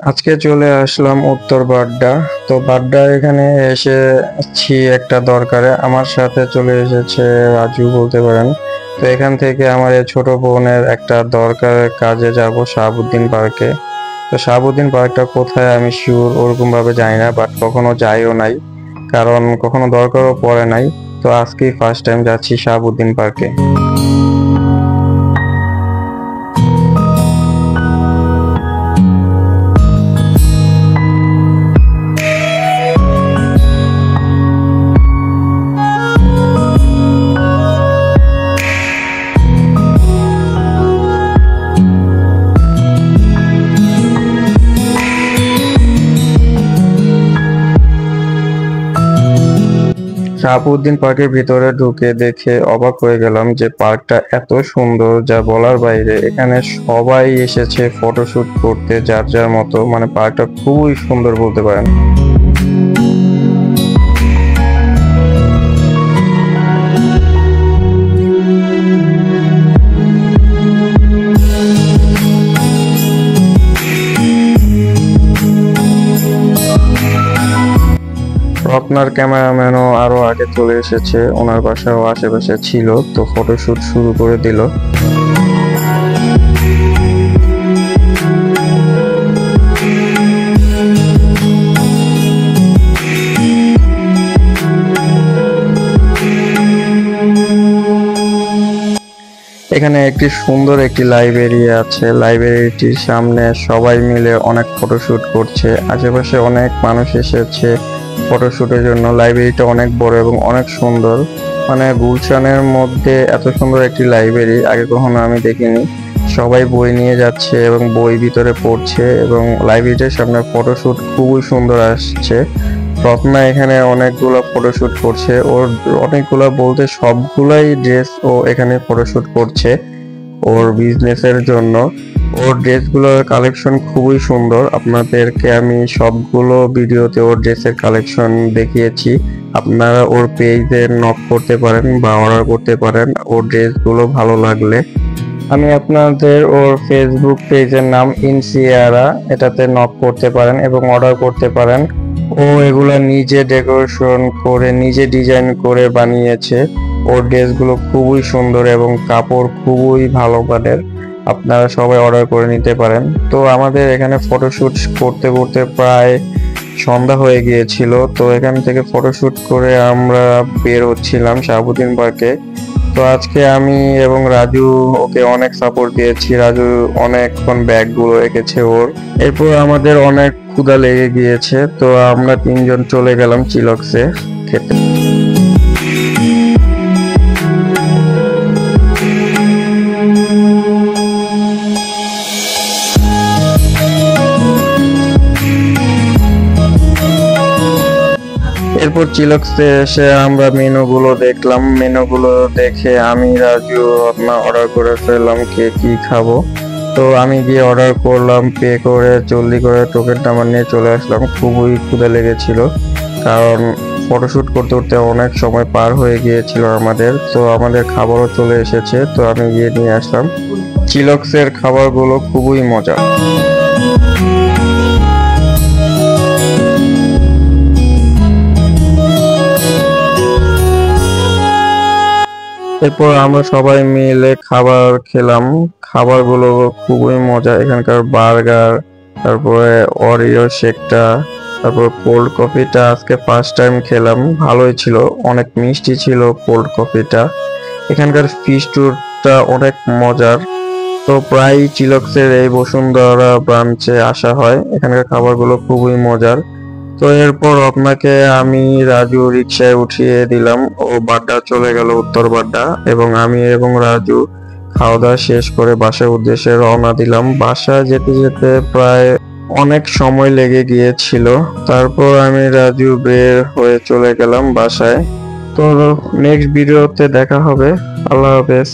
আজকে চলে আসলাম উত্তর বাড্ডা। তো বাড্ডা এখানে এসেছি একটা দরকারে, আমার সাথে চলে এসেছে রাজু বলতে পারেন। তো এখান থেকে আমার এই ছোট বোনের একটা দরকারের কাজে যাব শাহাবুদ্দিন পার্কে। তো শাহাবুদ্দিন পার্কটা কোথায় আমি শিওর ওরকম ভাবে জানি না, বাট কখনো যাইও নাই, কারণ কখনো দরকারও পড়ে নাই। তো আজকেই ফার্স্ট টাইম যাচ্ছি শাহাবুদ্দিন পার্কে। শাহাবুদ্দিন পার্কের ভিতরে ঢুকে দেখে অবাক হয়ে গেলাম যে পার্কটা এত সুন্দর যা বলার বাইরে। এখানে সবাই এসেছে ফটোশুট করতে যার যার মতো, মানে পার্কটা খুবই সুন্দর বলতে পারেন। রত্নার ক্যামেরাম্যানও আরো আগে চলে এসেছে, ওনার বাসাও আশেপাশে ছিল, তো ফটোশুট শুরু করে দিল। এখানে একটি সুন্দর একটি লাইব্রেরি আছে, লাইব্রেরিটির সামনে সবাই মিলে অনেক ফটোশুট করছে, আশেপাশে অনেক মানুষ এসেছে ফটোশুটের জন্য। লাইব্রেরিটা অনেক বড় এবং অনেক সুন্দর, মানে গুলশানের মধ্যে এত সুন্দর একটি লাইব্রেরি আগে কখনো আমি দেখিনি। সবাই বই নিয়ে যাচ্ছে এবং বই ভিতরে পড়ছে, এবং লাইব্রেরিটার সামনে ফটোশুট খুবই সুন্দর আসছে। রত্না এখানে অনেকগুলো ফটোশুট করছে, ওর অনেকগুলো বলতে সবগুলাই ড্রেস ও এখানে ফটোশুট করছে ওর বিজনেসের জন্য। ওর ড্রেসগুলোর কালেকশন খুবই সুন্দর, আপনাদেরকে আমি সবগুলো ভিডিওতে ওর ড্রেসের কালেকশন দেখিয়েছি। আপনারা ওর পেজে নক করতে পারেন বা অর্ডার করতে পারেন ওর ড্রেসগুলো ভালো লাগলে। আমি আপনাদের ওর ফেসবুক পেজের নাম ইনসিয়ারা, এটাতে নক করতে পারেন এবং অর্ডার করতে পারেন। ও এগুলা নিজে ডেকোরেশন করে নিজে ডিজাইন করে বানিয়েছে। ওর ড্রেসগুলো খুবই সুন্দর এবং কাপড় খুবই ভালো মানের, আপনারা সবাই অর্ডার করে নিতে পারেন। তো আমাদের এখানে ফটোশুট করতে করতে প্রায় সন্ধ্যা হয়ে গিয়েছিল, তো এখান থেকে ফটোশুট করে আমরা বের হচ্ছিলাম শাহাবুদ্দিন পার্কে। তো আজকে আমি এবং রাজু ওকে অনেক সাপোর্ট দিয়েছি, রাজু অনেকক্ষণ ব্যাগগুলো রেখেছে ওর। এরপর আমাদের অনেক ক্ষুধা লেগে গিয়েছে, তো আমরা তিনজন চলে গেলাম চিলক্সে খেতে। এরপর চিলক্সে এসে আমরা মেনুগুলো দেখলাম, মেনুগুলো দেখে আমি রাজু রত্না অর্ডার করে ফেললাম কে কি খাবো। তো আমি গিয়ে অর্ডার করলাম, পে করে জলদি করে টোকেন নাম্বার নিয়ে চলে আসলাম। খুবই ক্ষুধা লেগেছিল, কারণ ফটোশুট করতে করতে অনেক সময় পার হয়ে গিয়েছিল আমাদের। তো আমাদের খাবারও চলে এসেছে, তো আমি গিয়ে নিয়ে আসলাম। চিলক্সের খাবারগুলো খুবই মজা। এরপর আমরা সবাই মিলে খাবার খেলাম, খাবারগুলো খুবই মজা। এখানকার বার্গার, তারপরে অরিও শেকটা, তারপর কোল্ড কফিটা আজকে ফার্স্ট টাইম খেলাম, ভালোই ছিল, অনেক মিষ্টি ছিল কোল্ড কফিটা। এখানকার ফিশ টুরটা অনেক মজার। তো প্রায় চিলক্সের এই বসুন্ধরা ব্রাঞ্চে আসা হয়, এখানকার খাবারগুলো খুবই মজার। তো এরপর আপনাকে আমি রাজু রিক্সায় উঠিয়ে দিলাম, ও বাড্ডা চলে গেল উত্তর বাড্ডা, এবং আমি এবং রাজু খাওয়া দাওয়া শেষ করে বাসার উদ্দেশ্যে রওনা দিলাম। বাসায় যেতে যেতে প্রায় অনেক সময় লেগে গিয়েছিল, তারপর আমি রাজু বের হয়ে চলে গেলাম বাসায়। তো নেক্সট ভিডিওতে দেখা হবে, আল্লাহ হাফেজ।